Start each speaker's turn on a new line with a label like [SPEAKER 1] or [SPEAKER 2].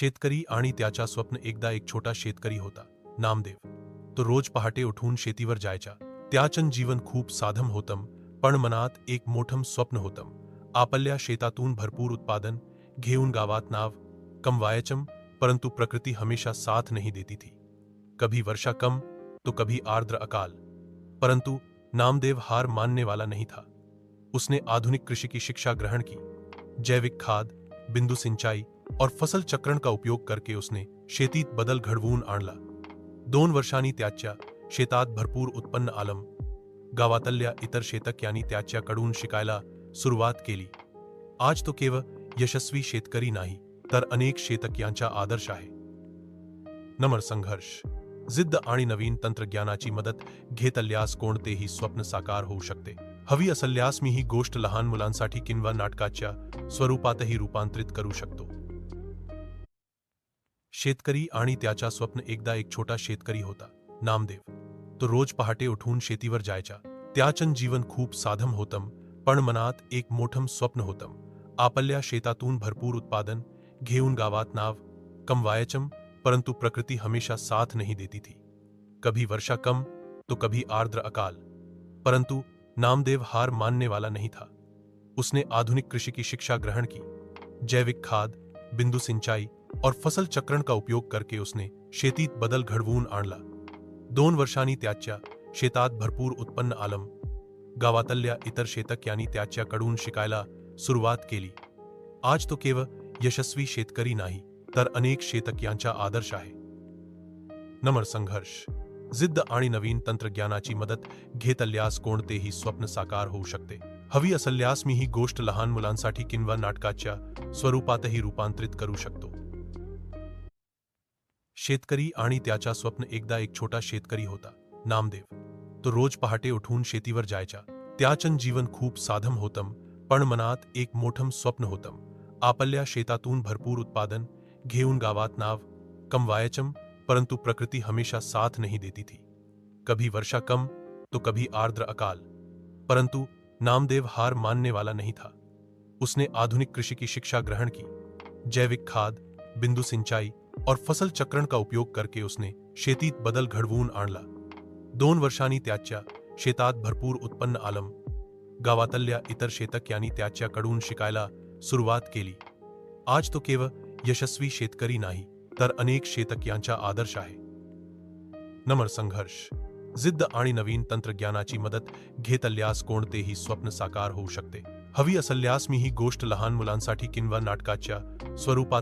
[SPEAKER 1] शेतकरी आणि त्याच्या स्वप्न. एकदा एक छोटा शेतकरी होता, नामदेव. तो रोज पहाटे उठून शेतीवर जायचा. त्याचं जीवन खूप साधं होतं, पण मनात एक मोठं स्वप्न होतं. आपल्या शेतातून भरपूर उत्पादन घेऊन गावात नाव कमवायचं. परंतु प्रकृती हमेशा साथ नहीं देती थी. कभी वर्षा कम तो कभी आर्द्र अकाल. परंतु नामदेव हार मानने वाला नहीं था. उसने आधुनिक कृषि की शिक्षा ग्रहण की. जैविक खाद, बिंदु सिंचाई और फसल चक्रण का उपयोग करके उसने शेतीत बदल घडवून आणला. 2 वर्षांनी त्याच्या शेतात भरपूर उत्पन्न आलं. गावातल्या इतर शेतकऱ्यांनी त्याच्याकडून शिकायला सुरुवात केली. आज तो केवळ यशस्वी शेतकरी नाही, तर अनेक शेतकऱ्यांचा आदर्श आहे. नम्र संघर्ष, जिद्द आणि नवीन तंत्रज्ञानाची मदत घेतल्यास कोणतेही स्वप्न साकार होऊ शकते. हवी असल्यास मी ही गोष्ट लहान मुलांसाठी किंवा नाटकाच्या स्वरूपातही रूपांतरित करू शकतो. शेतकरी आणि त्याचा स्वप्न. एकदा एक छोटा शेतकरी होता, नामदेव. तो रोज पहाटे उठून शेतीवर जायचा. त्याचं जीवन खूप साधं होतं, पण मनात एक मोठं स्वप्न होतं. आपल्या शेतातून भरपूर उत्पादन घेऊन गावात नाव कमवायचं. परंतु प्रकृती हमेशा साथ नहीं देती थी. कभी वर्षा कम तो कभी आर्द्र अकाल. परंतु नामदेव हार मानने वाला नहीं था. उसने आधुनिक कृषि की शिक्षा ग्रहण की. जैविक खाद, बिंदु सिंचाई और फसल चक्रण का उपयोग करके उसने शेतीत बदल घडवून आणला. 2 वर्षांनी त्याच्या शेतात भरपूर उत्पन्न आलं. गावातल्या इतर शेतकऱ्यांनी त्याच्याकडून शिकायला सुरुवात केली. आज तो केवळ यशस्वी शेतकरी नाही, तर अनेक शेतकऱ्यांचा आदर्श आहे. नम्र संघर्ष, जिद्द आणि नवीन तंत्रज्ञानाची मदत घेतल्यास कोणतेही स्वप्न साकार होऊ शकते. हवी असल्यास मी ही गोष्ट लहान मुलांसाठी किंवा नाटकाच्या स्वरूपातही रूपांतरित करू शकतो. शेतकरी आणि त्याचा स्वप्न. एकदा एक छोटा शेतकरी होता, नामदेव. तो रोज पहाटे उठून शेतीवर जायचा. त्याचं जीवन खूप साधं होतं, पण मनात एक मोठं स्वप्न होतं. आपल्या शेतातून भरपूर उत्पादन घेऊन गावात नाव कमवायचं. परंतु प्रकृती हमेशा साथ नहीं देती थी. कभी वर्षा कम तो कभी आर्द्र अकाल. परंतु नामदेव हार मानने वाला नहीं था. उसने आधुनिक कृषि की शिक्षा ग्रहण की. जैविक खाद, बिंदु सिंचाई और फसल चक्रण का उपयोग करके उसने शेतीत बदल घडवून आणला. 2 वर्षांनी त्याच्या शेतात भरपूर उत्पन्न आलं. गावातल्या इतर शेतकऱ्यांनी त्याच्याकडून शिकायला सुरुवात केली. आज तो केवळ यशस्वी शेतकरी नाही, तर अनेक शेतकऱ्यांचा आदर्श आहे. नम्र संघर्ष, जिद्द आणि नवीन तंत्रज्ञानाची मदत घेतल्यास कोणतेही स्वप्न साकार होऊ शकते. हवी असल्यास मी ही गोष्ट लहान मुलांसाठी किंवा नाटकाच्या स्वरूपात